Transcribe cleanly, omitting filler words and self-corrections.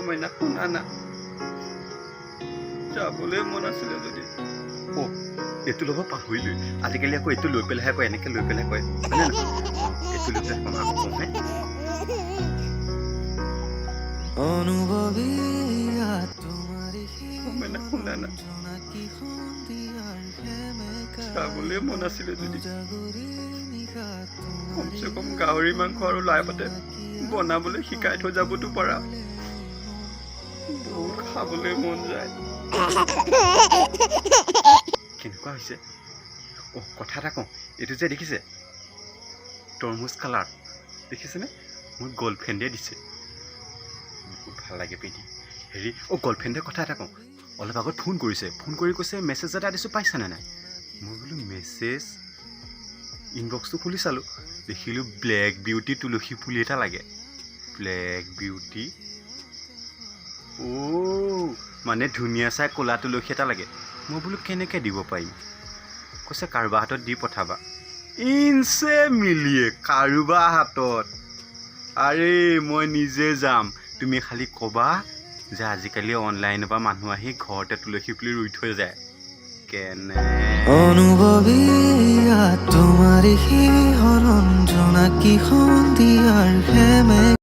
মইনা শুনা না যাবলৈ মন আছিলে যদি এইটো ল'ব পাহৰিলোঁ আজিকালি আকৌ এইটো লৈ পেলাইহে কয় এনেকৈ লৈ পেলাই কয় এইটো লৈ পেলাই কওঁ কওঁহে মইনা শুনা না যাবলৈ মন আছিলে যদি কমচে কম গাহৰি মাংস আৰু লাই পাতে বনাবলৈ শিকাই থৈ যাবতো পাৰা বহুত খাবলৈ মন যায় কেনেকুৱা হৈছে কথা এটা কওঁ এইটো যে দেখিছে তৰমুজ কালাৰ দেখিছেনে মোৰ গাৰ্লফ্ৰেণ্ডে দিছে বহুত ভাল লাগে পিন্ধি হেৰি গাৰ্লফ্ৰেণ্ডে কথা এটা কওঁ অলপ আগত ফোন কৰিছে ফোন কৰি কৈছে মেছেজ এটা দিছোঁ পাইছানে নাই মই বোলো মেছেজ ইনবক্সটো খুলি চালোঁ দেখিলোঁ ব্লেক বিউটি তুলসী পুলি এটা লাগে ব্লেক বিউটি মানে ধুনীয়া চাই ক'লা তুলসী এটা লাগে মই বোলো কেনেকৈ দিব পাৰিম কৈছে কাৰোবাৰ হাতত দি পঠাবা ইনচে মিলিয়ে কাৰোবাৰ হাতত আৰে মই নিজে যাম তুমি খালি ক'বা যে আজিকালি অনলাইনৰ পৰা মানুহ আহি ঘৰতে তুলসী পুলি ৰুই থৈ যায় কেনে অনুভৱী তোমাৰ হৰণ জোনাকী সন্ধিয়াৰ হেমে